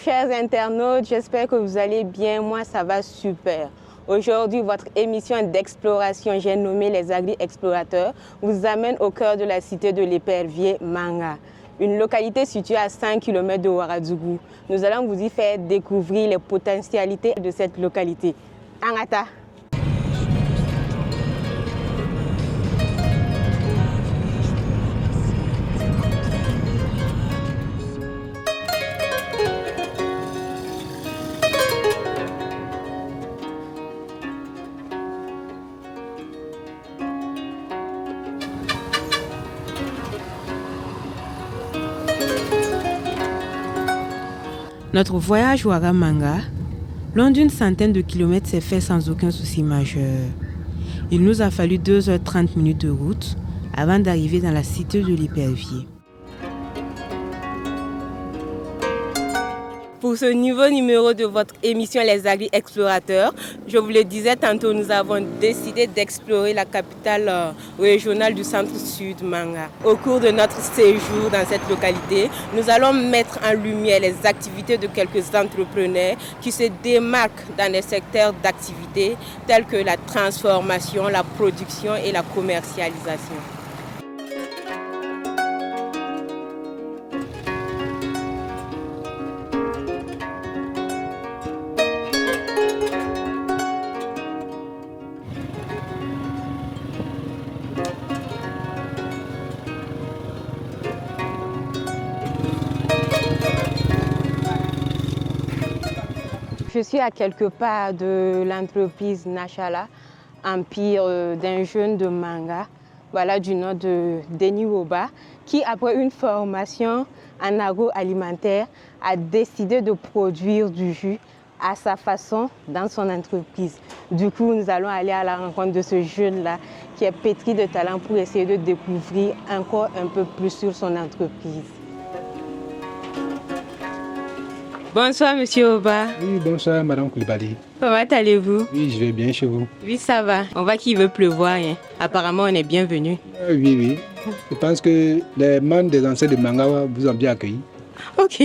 chers internautes, j'espère que vous allez bien. Moi, ça va super. Aujourd'hui, votre émission d'exploration, j'ai nommé les agri-explorateurs, vous amène au cœur de la cité de l'épervier Manga, une localité située à 5 km de Ouagadougou. Nous allons vous y faire découvrir les potentialités de cette localité. Angata. Notre voyage Ouaga-Manga, long d'une centaine de kilomètres, s'est fait sans aucun souci majeur. Il nous a fallu 2h30 de route avant d'arriver dans la cité de l'épervier. Pour ce nouveau numéro de votre émission Les Agri-Explorateurs, je vous le disais tantôt, nous avons décidé d'explorer la capitale régionale du centre-sud, Manga. Au cours de notre séjour dans cette localité, nous allons mettre en lumière les activités de quelques entrepreneurs qui se démarquent dans des secteurs d'activité tels que la transformation, la production et la commercialisation. Je suis à quelques pas de l'entreprise Nachala, empire d'un jeune de Manga, voilà, du nom de Denis Woba, qui après une formation en agroalimentaire a décidé de produire du jus à sa façon dans son entreprise. Du coup, nous allons aller à la rencontre de ce jeune-là qui est pétri de talent pour essayer de découvrir encore un peu plus sur son entreprise. Bonsoir, monsieur Oba. Oui, bonsoir, madame Koulibaly. Comment allez-vous? Oui, je vais bien chez vous. Oui, ça va. On voit qu'il veut pleuvoir. Hein. Apparemment, on est bienvenus. Oui. Je pense que les membres des anciens de Mangawa vous ont bien accueillis. Ok.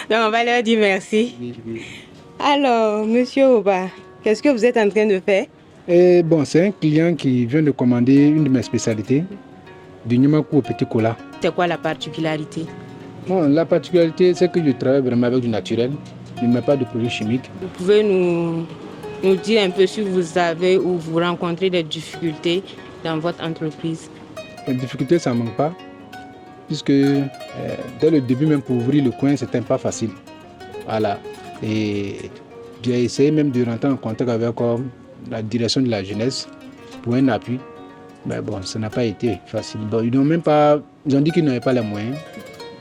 Donc, on va leur dire merci. Oui. Alors, monsieur Oba, qu'est-ce que vous êtes en train de faire? C'est un client qui vient de commander une de mes spécialités, du Nimakou au petit cola. C'est quoi la particularité? Bon, la particularité, c'est que je travaille vraiment avec du naturel. Je ne mets pas de produits chimiques. Vous pouvez nous dire un peu si vous avez ou vous rencontrez des difficultés dans votre entreprise? Les difficultés, ça ne manque pas, puisque dès le début, même pour ouvrir le coin, c'était pas facile. Voilà. Et j'ai essayé même de rentrer en contact avec la direction de la jeunesse pour un appui. Mais bon, ça n'a pas été facile. Bon, ils ont dit qu'ils n'avaient pas les moyens,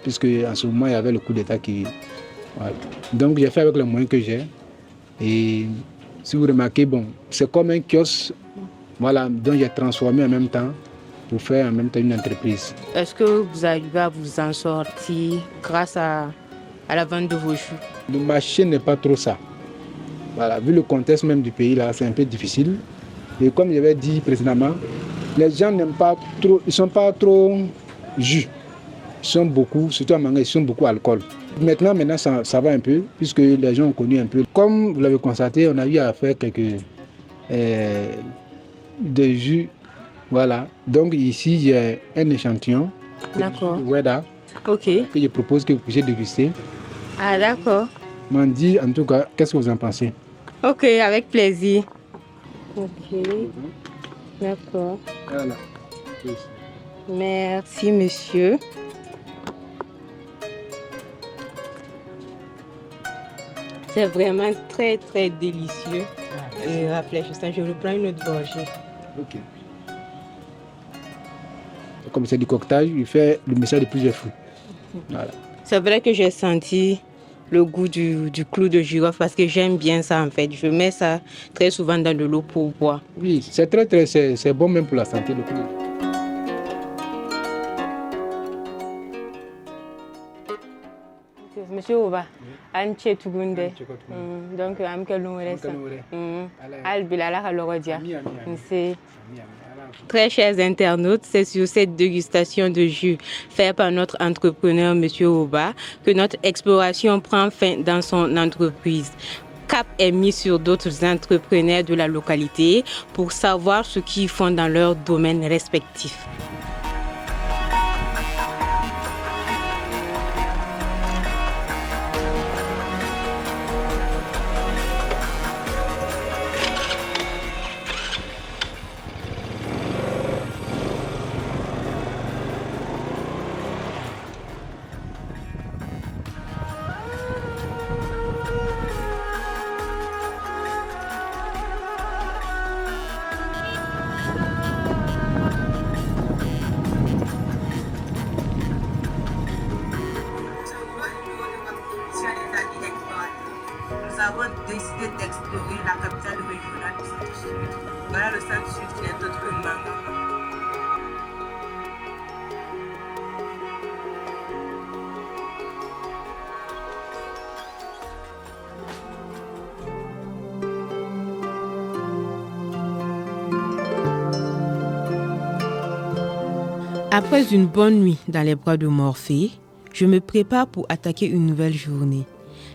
puisque en ce moment, il y avait le coup d'État qui... Voilà. Donc, j'ai fait avec les moyens que j'ai. Et si vous remarquez, c'est comme un kiosque, voilà, dont j'ai transformé en même temps pour faire en même temps une entreprise. Est-ce que vous arrivez à vous en sortir grâce à la vente de vos jus? Le marché n'est pas trop ça. Voilà, vu le contexte même du pays, là, c'est un peu difficile. Et comme j'avais dit précédemment, les gens n'aiment pas trop, ils ne sont pas trop jus. Ils sont beaucoup, surtout à Manga, ils sont beaucoup alcool. Maintenant, ça va un peu, puisque les gens ont connu un peu. Comme vous l'avez constaté, on a eu à faire quelques des jus. Voilà. Donc ici, j'ai un échantillon. D'accord. Weda. Ok. Que je propose que vous puissiez déguster. Ah, d'accord. M'en dit en tout cas, qu'est-ce que vous en pensez? Ok, avec plaisir. Ok. D'accord. Voilà. Merci, monsieur. C'est vraiment très, très délicieux. Et rafraîchissant. Je reprends une autre gorgée. Ok. Comme c'est du cocktail, il fait le message de plusieurs fruits. Voilà. C'est vrai que j'ai senti le goût du clou de girofle parce que j'aime bien ça en fait. Je mets ça très souvent dans de l'eau pour boire. Oui, c'est c'est bon même pour la santé. Le clou. Monsieur Oba, Anche Tugunde. Donc, am ke lungre sa. Al bilala ka logodia. Nse. Très chers internautes, c'est sur cette dégustation de jus faite par notre entrepreneur M. Oba que notre exploration prend fin dans son entreprise. Cap est mis sur d'autres entrepreneurs de la localité pour savoir ce qu'ils font dans leurs domaines respectifs. Nous avons décidé d'explorer la capitale régionale du Centre-Sud. Voilà le Centre-Sud qui est autre que Manga. Après une bonne nuit dans les bras de Morphée, je me prépare pour attaquer une nouvelle journée.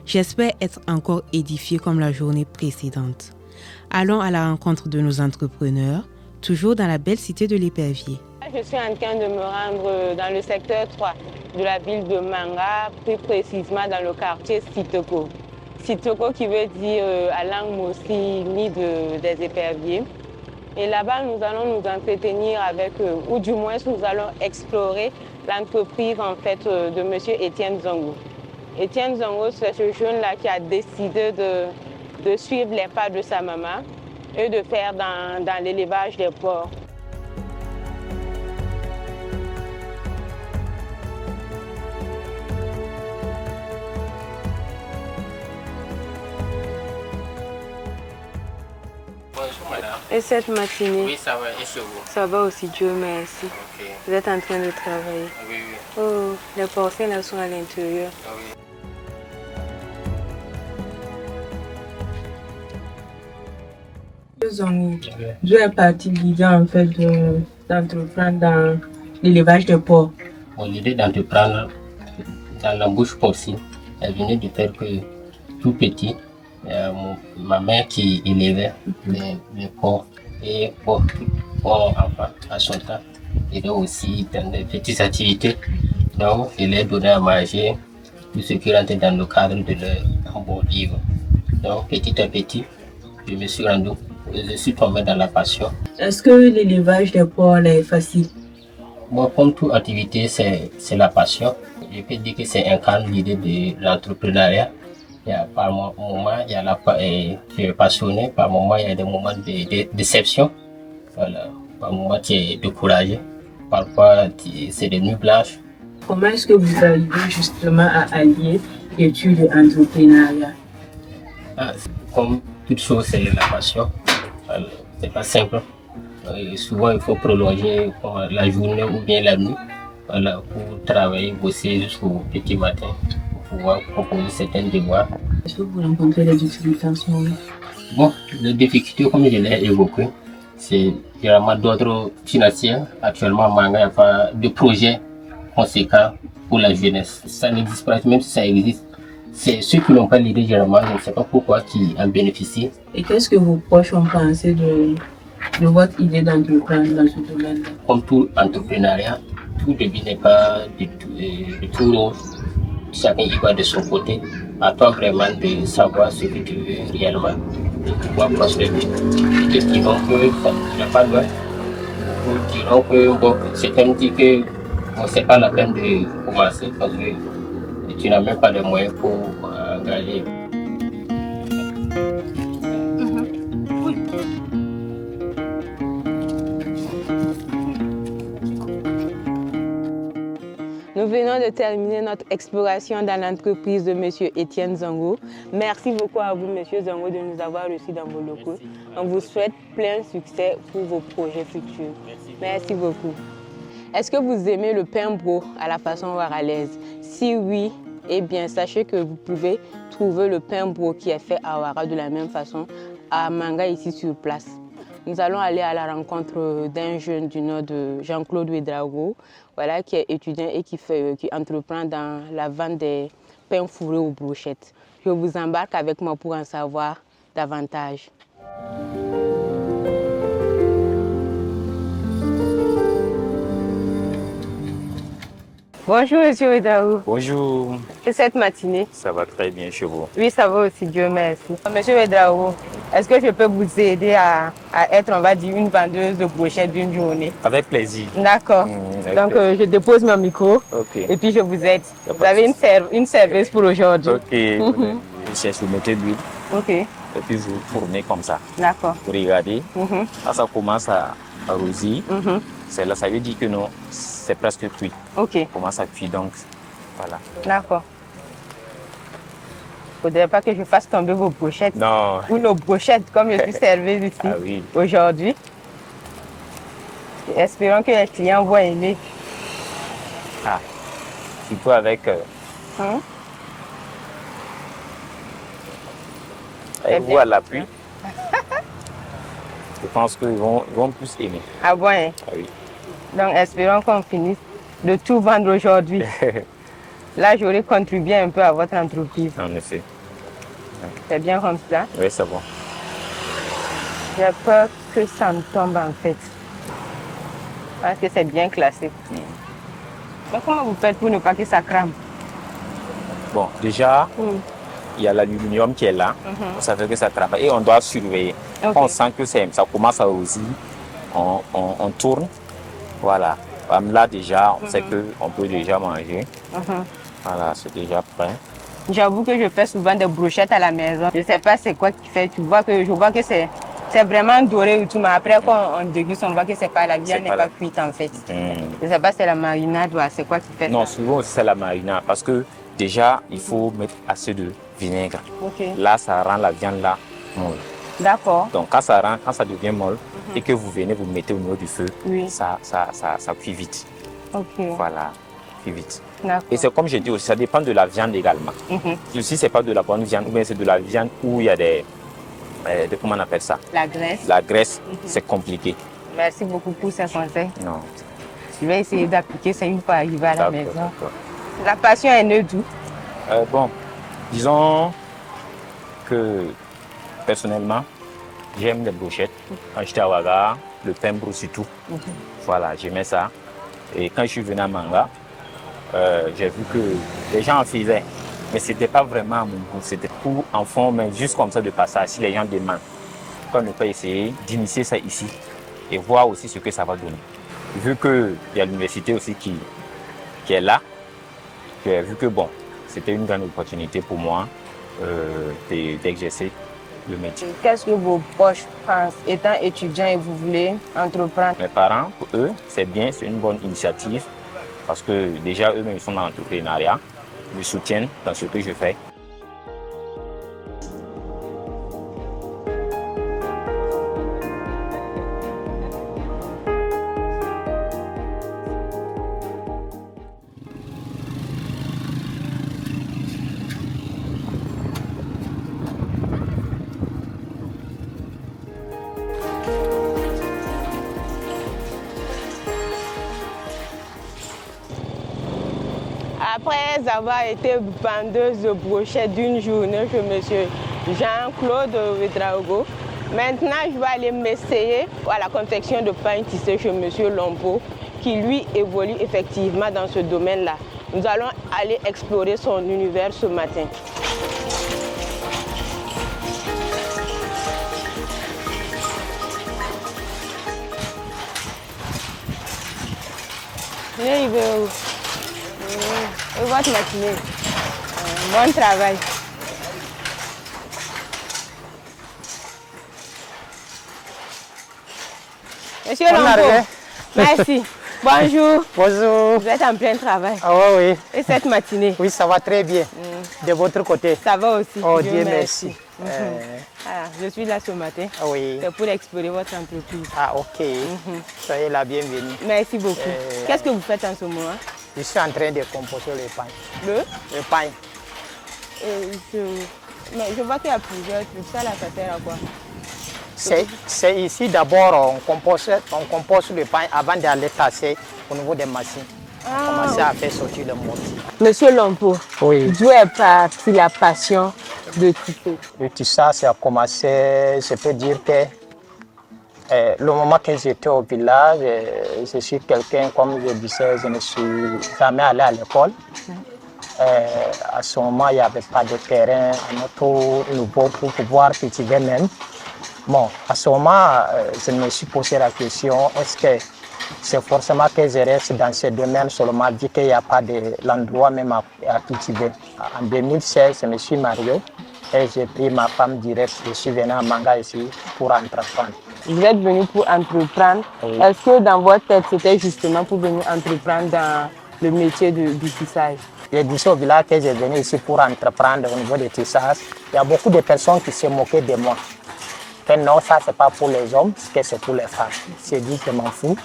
J'espère être encore édifiée comme la journée précédente. Allons à la rencontre de nos entrepreneurs, toujours dans la belle cité de l'Épervier. Je suis en train de me rendre dans le secteur 3 de la ville de Manga, plus précisément dans le quartier Sitoko. Sitoko qui veut dire à langue Mossi, nid des éperviers. Et là-bas, nous allons nous entretenir avec eux, ou du moins nous allons explorer l'entreprise en fait, de M. Étienne Zongo. Étienne Zongo, c'est ce jeune-là qui a décidé de suivre les pas de sa maman et de faire dans l'élevage des porcs. Bonjour madame. Et cette matinée? Oui, ça va, et chez vous? Ça va aussi, Dieu merci. Ok. Vous êtes en train de travailler? Oui, oui. Oh, les porcins là sont à l'intérieur. Ah oui. D'où est partie l'idée en fait d'entreprendre dans l'élevage de porcs? Bon, l'idée d'entreprendre dans l'embouche porcine, elle venait du fait que tout petit, ma mère qui élevait les porcs et bon, enfant à son temps, il est aussi dans des petites activités. Donc, il leur donnait à manger tout ce qui rentrait dans le cadre de leur bon livre. Donc, petit à petit, je me suis rendu, je suis tombé dans la passion. Est-ce que l'élevage des porcs là, est facile? Bon, comme toute activité, c'est la passion. Je peux dire que c'est incarne l'idée de l'entrepreneuriat. Par moment, il y a tu es passionné, par moment, il y a des moments de déception. Voilà. Par moment, tu es découragé. Parfois, c'est des nuits blanches. Comment est-ce que vous arrivez justement à allier études et entrepreneuriat? Comme toute chose, c'est la passion. Voilà. C'est pas simple. Souvent, il faut prolonger la journée ou bien la nuit, voilà, pour travailler, bosser jusqu'au petit matin, pour pouvoir proposer certains devoirs. Est-ce que vous rencontrez des difficultés en ce moment? Bon, les difficultés, comme je l'ai évoqué, c'est vraiment d'ordre financier. Actuellement, Manga, il n'y a pas de projet conséquent pour la jeunesse. Ça n'existe pas, même si ça existe. C'est ceux qui n'ont pas l'idée, généralement, je ne sais pas pourquoi, qui en bénéficient. Et qu'est-ce que vos proches ont pensé de votre idée d'entreprendre dans ce domaine-là? Comme tout entrepreneuriat, tout début n'est pas de tout rose. Chacun y va de son côté. À toi vraiment de savoir ce que tu veux réellement, de pouvoir prospérer. Ceux qui diront que ça n'est pas loin, ou diront que bon, certains disent que bon, c'est pas la peine de commencer parce que tu n'as même pas les moyens pour engager. Nous venons de terminer notre exploration dans l'entreprise de M. Étienne Zongo. Merci beaucoup à vous, M. Zongo, de nous avoir reçus dans vos locaux. On vous souhaite plein succès pour vos projets futurs. Merci beaucoup. Est-ce que vous aimez le pain bro à la façon ouaralaise? Si oui, eh bien, sachez que vous pouvez trouver le pain bro qui est fait à Ouara de la même façon à Manga ici sur place. nous allons aller à la rencontre d'un jeune du nom de Jean-Claude Ouédraogo, voilà, qui est étudiant et qui entreprend dans la vente des pains fourrés aux brochettes. Je vous embarque avec moi pour en savoir davantage. Bonjour, monsieur Ouédraogo. Bonjour. Et cette matinée? Ça va très bien chez vous? Oui, ça va aussi, Dieu merci. Monsieur Ouédraogo, est-ce que je peux vous aider à être, on va dire, une vendeuse de brochettes d'une journée? Avec plaisir. D'accord. Donc, je dépose mon micro et puis je vous aide. Vous avez une serveuse pour aujourd'hui. Ok. Vous mettez de l'huile. Ok. Et puis vous tournez comme ça. D'accord. Vous regardez. Là, ça commence à rosir. C'est là, ça veut dire que non, c'est presque cuit. Ok. Ça commence à cuire, donc voilà. D'accord. Il ne faudrait pas que je fasse tomber vos brochettes. Non. Ou nos brochettes, comme je suis serveuse ici aujourd'hui. Espérons que les clients vont aimer. Ah, surtout avec vous à l'appui. Je pense qu'ils vont plus aimer. Ah bon, hein? Ah oui. Donc, espérons qu'on finisse de tout vendre aujourd'hui. Là, j'aurais contribué un peu à votre entreprise. En effet. C'est bien comme ça? Oui, c'est bon. J'ai peur que ça me tombe en fait. Parce que c'est bien classé. Mais comment vous faites pour ne pas que ça crame? Bon, déjà, il y a l'aluminium qui est là. Ça fait que ça travaille et on doit surveiller. Quand on sent que ça commence à rosir, on tourne. Voilà. Là, déjà, on sait qu'on peut déjà manger. Voilà, c'est déjà prêt. J'avoue que je fais souvent des brochettes à la maison. Je ne sais pas c'est quoi qui fait. Je vois que c'est vraiment doré et tout, mais après quand on déguste, on voit que c'est pas la viande n'est pas cuite en fait. Je ne sais pas si c'est la marinade ou c'est quoi qui fait ça. Non, souvent c'est la marinade parce que déjà, il faut mettre assez de vinaigre. Là, ça rend la viande là molle. D'accord. Donc quand ça devient molle et que vous venez vous mettez au niveau du feu, ça cuit vite. Voilà, cuit vite. Et c'est comme je dis aussi, ça dépend de la viande également. Si c'est pas de la bonne viande ou bien c'est de la viande où il y a comment on appelle ça? La graisse. La graisse, c'est compliqué. Merci beaucoup pour ces conseils. Non. Je vais essayer d'appliquer ça une fois arrivé à la maison. La passion est née d'où? Bon, disons que personnellement, j'aime les brochettes. Quand j'étais à Ouaga, le pain brou surtout. Voilà, j'aimais ça. Et quand je suis venu à Manga, j'ai vu que les gens en faisaient. Mais ce n'était pas vraiment mon goût. C'était pour enfants, mais juste comme ça de passage. Si les gens demandent, qu'on ne peut essayer d'initier ça ici et voir aussi ce que ça va donner. Vu qu'il y a l'université aussi qui est là, j'ai vu que bon, c'était une grande opportunité pour moi d'exercer le métier. Qu'est-ce que vos proches pensent étant étudiants et vous voulez entreprendre? Mes parents, pour eux, c'est bien, c'est une bonne initiative parce que déjà eux-mêmes sont dans l'entrepreneuriat, me soutiennent dans ce que je fais. Après avoir été vendeuse de brochettes d'une journée chez monsieur Jean-Claude Ouédraogo, maintenant je vais aller m'essayer à la confection de pain tissé chez monsieur Lompo, qui lui évolue effectivement dans ce domaine-là. Nous allons aller explorer son univers ce matin. Venez, et votre matinée. Bon travail. Monsieur Lompo, merci. Bonjour. Bonjour. Vous êtes en plein travail. Ah oui. Et cette matinée? Oui, ça va très bien. De votre côté? Ça va aussi. Oh Dieu merci. Ah, je suis là ce matin. Oui. C'est pour explorer votre entreprise. Ah ok. Soyez la bienvenue. Merci beaucoup. Qu'est-ce que vous faites en ce moment? Je suis en train de composer le pain. Le pain. Mais je vois qu'il y a plusieurs trucs. Ça là, ça sert à quoi? C'est ici d'abord on compose le pain avant d'aller tasser au niveau des machines. On commence à faire sortir le mortier. Monsieur Lompo, Oui. d'où est partie la passion de tisser? Le tissage, ça a commencé, je peux dire que le moment que j'étais au village, je suis quelqu'un, comme je disais, je ne suis jamais allé à l'école. À ce moment, il n'y avait pas de terrain à notre niveau pour pouvoir cultiver même. Bon, à ce moment, je me suis posé la question, est-ce que c'est forcément que je reste dans ce domaine seulement, vu qu'il n'y a pas de l'endroit même à cultiver. En 2016, je me suis marié et j'ai pris ma femme direct. Je suis venu à Manga ici pour entreprendre. Vous êtes venu pour entreprendre. Oui. Est-ce que dans votre tête, c'était justement pour venir entreprendre dans le métier du tissage? J'ai dit au village que j'ai venu ici pour entreprendre au niveau des tissages. Il y a beaucoup de personnes qui se moquaient de moi. Que non, ça, c'est pas pour les hommes, que c'est pour les femmes. J'ai dit que je m'en fous.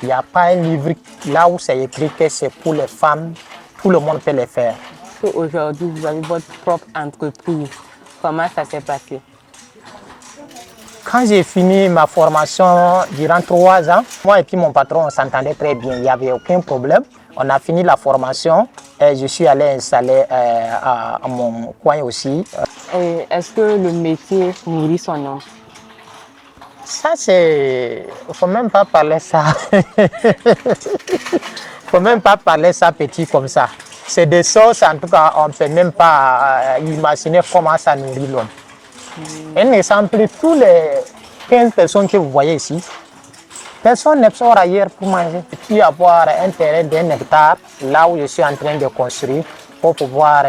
Il n'y a pas un livre là où c'est écrit que c'est pour les femmes, tout le monde peut le faire. Aujourd'hui, vous avez votre propre entreprise. Comment ça s'est passé? Quand j'ai fini ma formation durant 3 ans, moi et puis mon patron, on s'entendait très bien, il n'y avait aucun problème. On a fini la formation et je suis allé installer à mon coin aussi. Est-ce que le métier nourrit son nom? Ça, c'est... Il ne faut même pas parler ça. Il ne faut même pas parler ça petit comme ça. C'est des choses, en tout cas, on ne peut même pas imaginer comment ça nourrit l'homme. Un exemple, tous les 15 personnes que vous voyez ici, personne ne sort ailleurs pour manger. Il faut avoir un terrain d'1 hectare, là où je suis en train de construire, pour pouvoir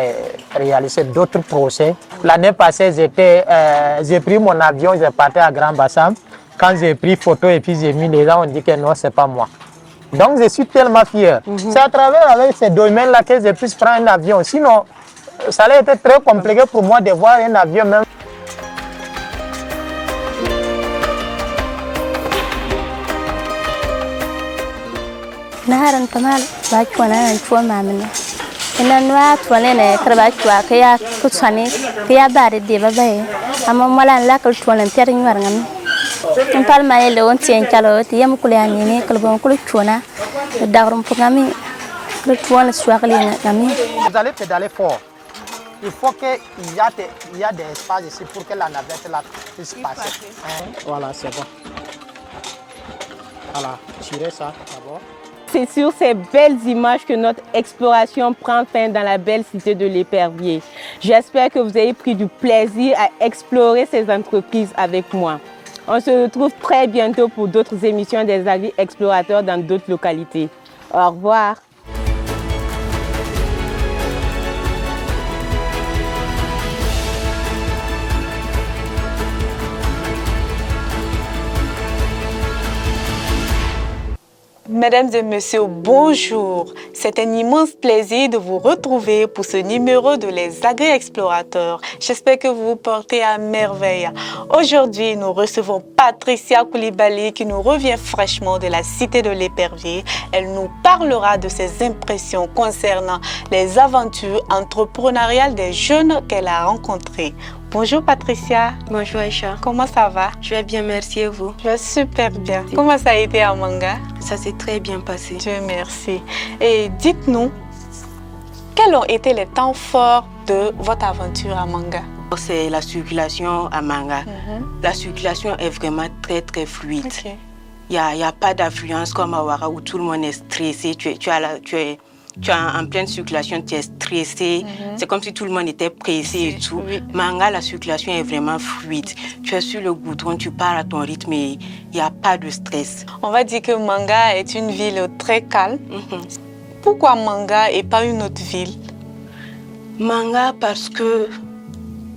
réaliser d'autres projets. L'année passée, j'ai pris mon avion, j'ai parti à Grand Bassam. Quand j'ai pris photo et puis j'ai mis les gens, on dit que non, c'est pas moi. Donc je suis tellement fier. C'est à travers avec ces domaines-là que je puisse prendre un avion. Sinon, ça allait être très compliqué pour moi de voir un avion même. naharan tamal ba chwana chwa mamene ina nwa chwana ne karba chwa kaya kutsani kaya bare de babaye amma malan la kal chwana ter nyar ngam en palma ele on tien chalo ti yam kulani ne kalbon kul chwana dagrum pugami kul chwana swakali ngami. Vous allez pédaler fort. Il faut qu'il y a des espaces ici pour que la navette là puisse passer. Voilà, c'est bon. Voilà, tirez ça d'abord. C'est sur ces belles images que notre exploration prend fin dans la belle cité de l'Épervier. J'espère que vous avez pris du plaisir à explorer ces entreprises avec moi. On se retrouve très bientôt pour d'autres émissions des agri-explorateurs dans d'autres localités. Au revoir. Mesdames et messieurs, bonjour. C'est un immense plaisir de vous retrouver pour ce numéro de Les Agri-Explorateurs. J'espère que vous vous portez à merveille. Aujourd'hui, nous recevons Patricia Koulibaly qui nous revient fraîchement de la cité de l'Épervier. Elle nous parlera de ses impressions concernant les aventures entrepreneuriales des jeunes qu'elle a rencontrés. Bonjour Patricia. Bonjour Aïcha. Comment ça va? Je vais bien, merci et vous? Je vais super bien. Comment ça a été à Manga? Ça s'est très bien passé. Dieu merci. Et dites-nous, quels ont été les temps forts de votre aventure à Manga? C'est la circulation à Manga. La circulation est vraiment très fluide. Okay. Il n'y a pas d'affluence comme à Ouara où tout le monde est stressé. Tu es en pleine circulation, tu es stressé. C'est comme si tout le monde était pressé et tout. Oui. Manga, la circulation est vraiment fluide. Tu es sur le goudron, tu pars à ton rythme et il n'y a pas de stress. On va dire que Manga est une ville très calme. Pourquoi Manga et pas une autre ville? Manga parce que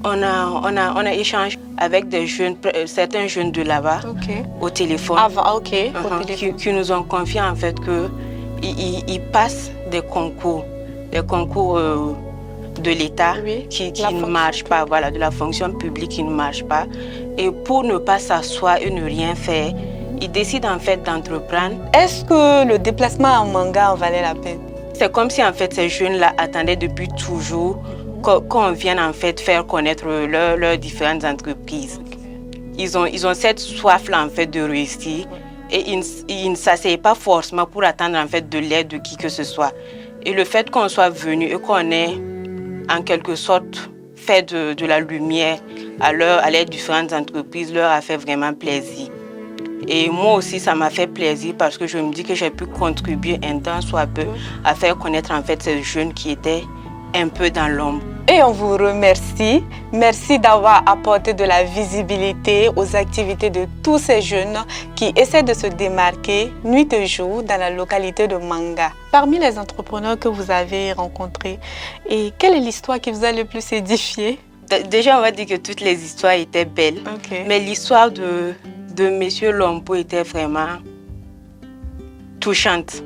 on a échangé avec des jeunes, certains jeunes de là-bas au téléphone. Avant, au téléphone. Qui nous ont confié en fait que ils passent des concours de l'État qui ne marchent pas, voilà, de la fonction publique qui ne marche pas. Et pour ne pas s'asseoir et ne rien faire, ils décident en fait d'entreprendre. Est-ce que le déplacement à Manga en valait la peine? C'est comme si en fait ces jeunes-là attendaient depuis toujours qu'on vienne en fait faire connaître leurs différentes entreprises. ils ont cette soif-là en fait de réussir et ils ne s'asseyent pas forcément pour attendre en fait de l'aide de qui que ce soit. Et le fait qu'on soit venu et qu'on ait en quelque sorte fait de la lumière à les différentes entreprises leur a fait vraiment plaisir. Et moi aussi, ça m'a fait plaisir parce que je me dis que j'ai pu contribuer un temps soit peu à faire connaître en fait ces jeunes qui étaient un peu dans l'ombre. Et on vous remercie. Merci d'avoir apporté de la visibilité aux activités de tous ces jeunes qui essaient de se démarquer nuit et jour dans la localité de Manga. Parmi les entrepreneurs que vous avez rencontrés, et quelle est l'histoire qui vous a le plus édifié? Déjà, on va dire que toutes les histoires étaient belles, mais l'histoire de Monsieur Lompo était vraiment touchante.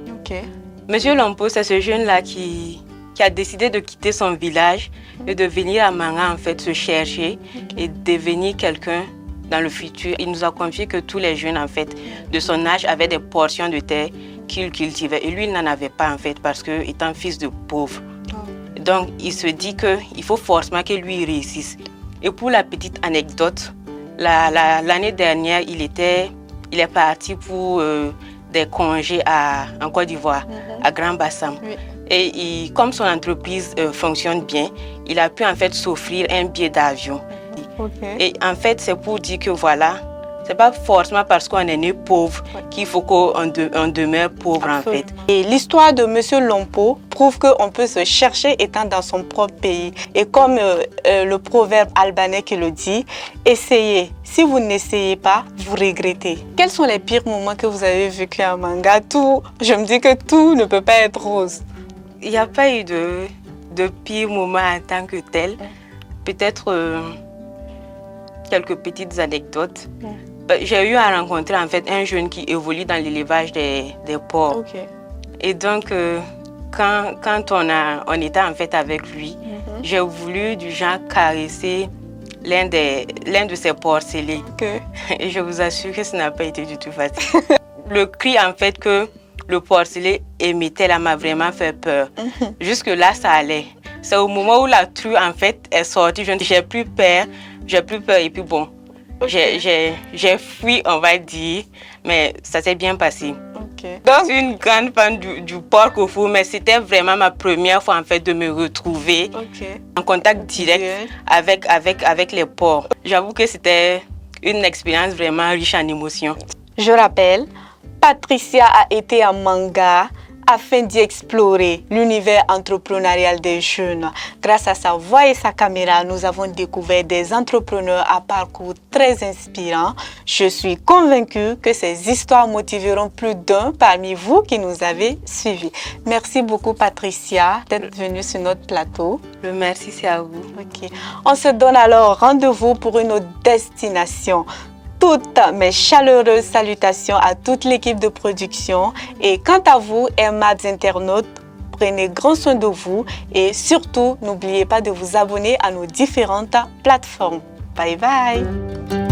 Monsieur Lompo, c'est ce jeune-là qui a décidé de quitter son village et de venir à Manga en fait se chercher et devenir quelqu'un dans le futur. Il nous a confié que tous les jeunes en fait de son âge avaient des portions de terre qu'il cultivait et lui il n'en avait pas en fait parce que étant fils de pauvre. Donc il se dit qu'il faut forcément que lui réussisse. Et pour la petite anecdote, l'année dernière il est parti pour des congés en Côte d'Ivoire, à Grand Bassam. Et comme son entreprise fonctionne bien, il a pu en fait s'offrir un billet d'avion. Et en fait, c'est pour dire que voilà, c'est pas forcément parce qu'on est né pauvre qu'il faut qu'on demeure pauvre en fait. Et l'histoire de Monsieur Lompo prouve qu'on peut se chercher étant dans son propre pays. Et comme le proverbe albanais qui le dit, essayez. Si vous n'essayez pas, vous regrettez. Quels sont les pires moments que vous avez vécu à Manga? Je me dis que tout ne peut pas être rose. Il n'y a pas eu de pire moment en tant que tel. Peut-être quelques petites anecdotes. J'ai eu à rencontrer en fait un jeune qui évolue dans l'élevage des porcs. Et donc, quand on était en fait avec lui, j'ai voulu du genre caresser l'un de ses porcelets. Et je vous assure que ça n'a pas été du tout facile. Le cri en fait que le porcelet émettait là m'a vraiment fait peur. Jusque là, ça allait. C'est au moment où la true en fait est sortie, j'ai plus peur et puis bon, j'ai fui, on va dire, mais ça s'est bien passé. Je suis une grande fan du porc au four, mais c'était vraiment ma première fois en fait de me retrouver en contact direct avec les porcs. J'avoue que c'était une expérience vraiment riche en émotions. Je rappelle, Patricia a été à Manga afin d'y explorer l'univers entrepreneurial des jeunes. Grâce à sa voix et sa caméra, nous avons découvert des entrepreneurs à parcours très inspirant. Je suis convaincue que ces histoires motiveront plus d'un parmi vous qui nous avez suivis. Merci beaucoup Patricia d'être venue sur notre plateau. Le merci c'est à vous. On se donne alors rendez-vous pour une autre destination. Toutes mes chaleureuses salutations à toute l'équipe de production et quant à vous, aimables internautes, prenez grand soin de vous et surtout, n'oubliez pas de vous abonner à nos différentes plateformes. Bye bye!